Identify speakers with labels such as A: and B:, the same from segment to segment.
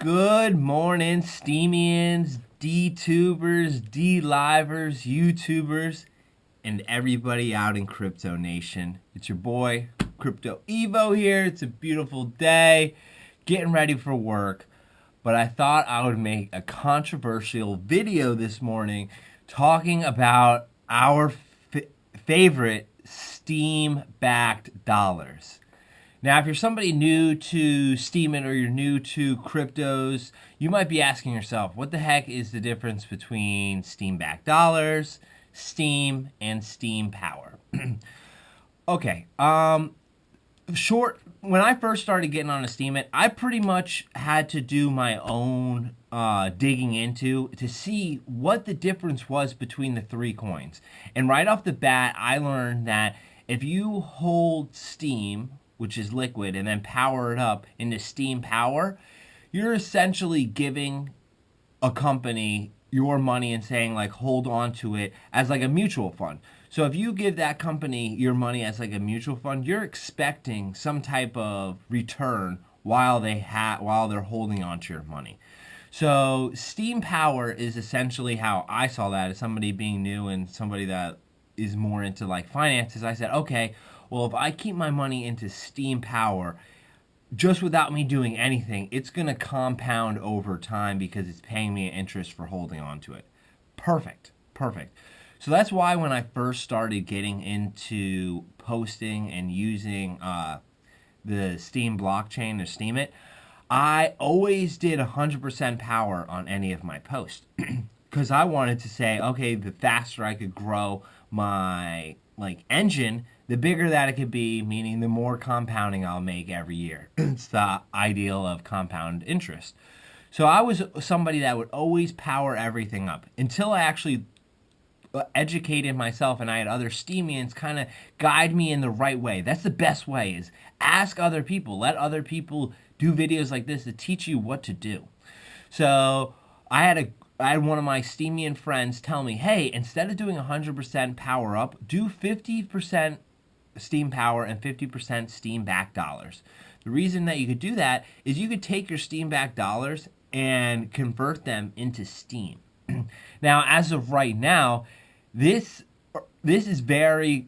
A: Good morning, Steemians, Dtubers, D-livers, YouTubers, and everybody out in Crypto Nation. It's your boy, Crypto Evo here. It's a beautiful day, getting ready for work, but I thought I would make a controversial video this morning talking about our favorite Steem Backed Dollars. Now, if you're somebody new to Steeming or you're new to cryptos, you might be asking yourself, what the heck is the difference between Steem Backed Dollars, Steem, and Steem Power? Okay, when I first started getting on a Steemit, I pretty much had to do my own digging into to see what the difference was between the three coins. And right off the bat, I learned that if you hold Steem, which is liquid, and then power it up into Steem Power, you're essentially giving a company your money and saying, like, hold on to it as like a mutual fund. So if you give that company your money as like a mutual fund, you're expecting some type of return while they're holding on to your money. So Steem Power is essentially how I saw that as somebody being new and somebody that is more into like finances. I said, okay, well, if I keep my money into Steem Power, just without me doing anything, it's going to compound over time because it's paying me an interest for holding on to it. Perfect. So that's why when I first started getting into posting and using the Steem blockchain to steam it, I always did 100% power on any of my posts because I wanted to say, okay, the faster I could grow my engine, the bigger that it could be, meaning the more compounding I'll make every year. It's the ideal of compound interest. So I was somebody that would always power everything up until I actually educated myself and I had other Steemians kind of guide me in the right way. That's the best way, is ask other people. Let other people do videos like this to teach you what to do. So I had one of my Steemian friends tell me, hey, instead of doing 100% power up, do 50% Steem Power and 50% Steem Backed Dollars. The reason that you could do that is you could take your Steem Backed Dollars and convert them into Steem. Now, as of right now, this is very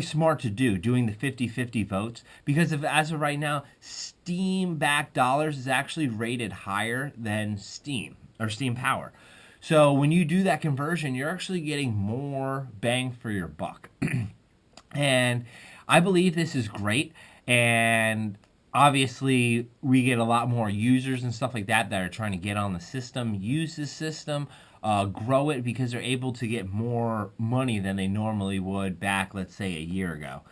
A: smart to do, doing the 50-50 votes, because as of right now, Steem Backed Dollars is actually rated higher than Steem or Steem Power. So when you do that conversion, you're actually getting more bang for your buck. And I believe this is great. And obviously, we get a lot more users and stuff like that are trying to get on the system, use the system, grow it, because they're able to get more money than they normally would back, let's say, a year ago.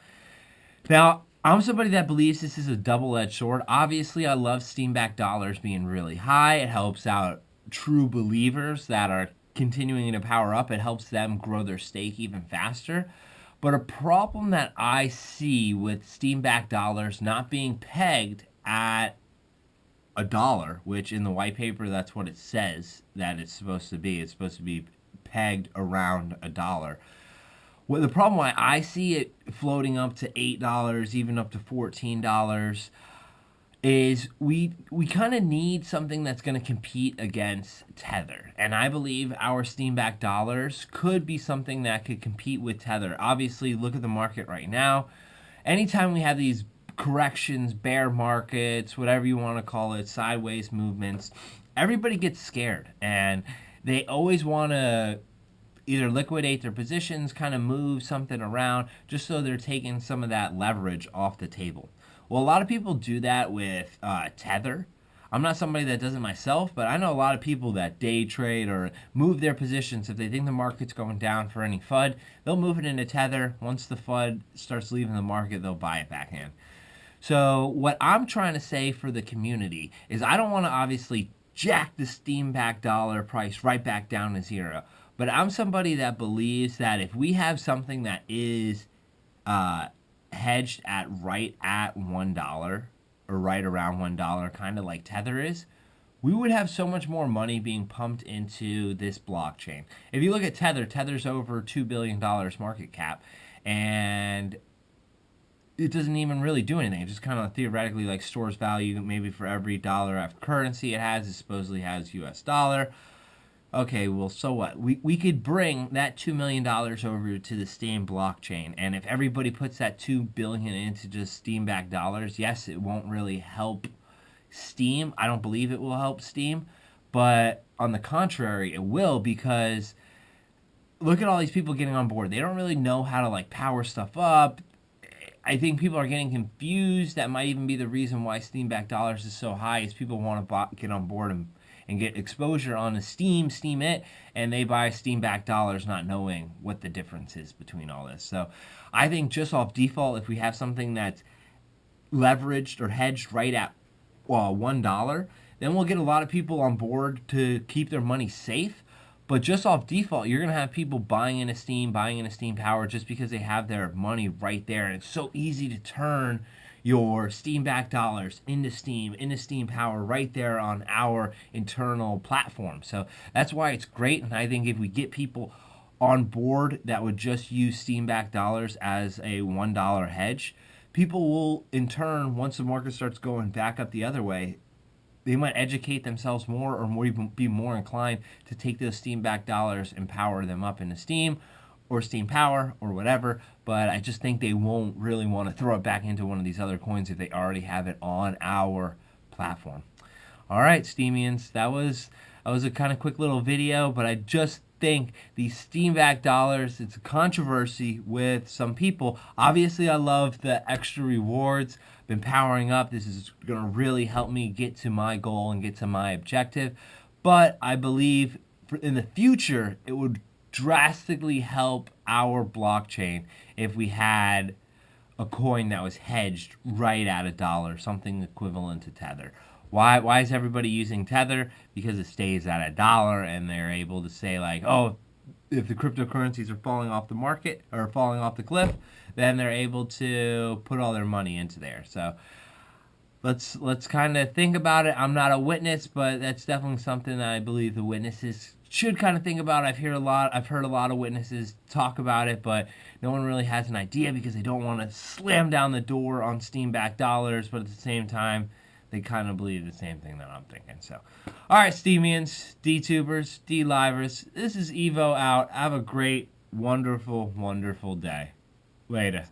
A: Now, I'm somebody that believes this is a double-edged sword. Obviously, I love Steem Backed Dollars being really high. It helps out true believers that are continuing to power up. It helps them grow their stake even faster. But a problem that I see with Steem Backed Dollars not being pegged at $1, which in the white paper, that's what it says that it's supposed to be. It's supposed to be pegged around $1. Well, the problem why I see it floating up to $8, even up to $14, is we kind of need something that's going to compete against Tether. And I believe our Steem Backed Dollars could be something that could compete with Tether. Obviously, look at the market right now. Anytime we have these corrections, bear markets, whatever you want to call it, sideways movements, everybody gets scared. And they always want to either liquidate their positions, kind of move something around, just so they're taking some of that leverage off the table. Well, a lot of people do that with Tether. I'm not somebody that does it myself, but I know a lot of people that day trade or move their positions. If they think the market's going down for any FUD, they'll move it into Tether. Once the FUD starts leaving the market, they'll buy it back in. So what I'm trying to say for the community is I don't want to obviously jack the Steem Backed Dollar price right back down to zero. But I'm somebody that believes that if we have something that is hedged at right at $1 or right around $1, kind of like Tether is, we would have so much more money being pumped into this blockchain. If you look at Tether, Tether's over $2 billion market cap, and it doesn't even really do anything. It just kind of theoretically like stores value. Maybe for every dollar of currency it has, it supposedly has US dollar. Okay, well, so what? We could bring that $2 million over to the Steem blockchain, and if everybody puts that $2 billion into just Steem Backed Dollars, yes, it won't really help Steem. I don't believe it will help Steem, but on the contrary, it will, because look at all these people getting on board. They don't really know how to like power stuff up. I think people are getting confused. That might even be the reason why Steem Backed Dollars is so high, is people want to get on board and get exposure on the Steem it, and they buy Steem Backed Dollars not knowing what the difference is between all this. So I think just off default, if we have something that's leveraged or hedged right at $1, then we'll get a lot of people on board to keep their money safe. But just off default, you're going to have people buying into Steem Power just because they have their money right there. And it's so easy to turn your Steem Backed Dollars into Steem Power right there on our internal platform. So that's why it's great. And I think if we get people on board that would just use Steem Backed Dollars as a $1 hedge, people will in turn, once the market starts going back up the other way, they might educate themselves more, or more, even be more inclined to take those Steem Backed Dollars and power them up into Steem or Steem Power or whatever. But I just think they won't really want to throw it back into one of these other coins if they already have it on our platform. All right, Steemians, that was a kind of quick little video, but I just think these Steem Backed Dollars, it's a controversy with some people. Obviously, I love the extra rewards. Been powering up. This is going to really help me get to my goal and get to my objective. But I believe in the future, it would drastically help our blockchain if we had a coin that was hedged right at $1, something equivalent to Tether. Why is everybody using Tether? Because it stays at $1, and they're able to say like, oh, if the cryptocurrencies are falling off the market or falling off the cliff, then they're able to put all their money into there. So let's kind of think about it. I'm not a witness, but that's definitely something that I believe the witnesses should kind of think about. I've heard a lot of witnesses talk about it, but no one really has an idea because they don't want to slam down the door on Steem Backed Dollars, but at the same time, they kind of believe the same thing that I'm thinking. So, all right, Steemians, D-tubers, D-livers, this is Evo out. Have a great, wonderful, wonderful day. Later.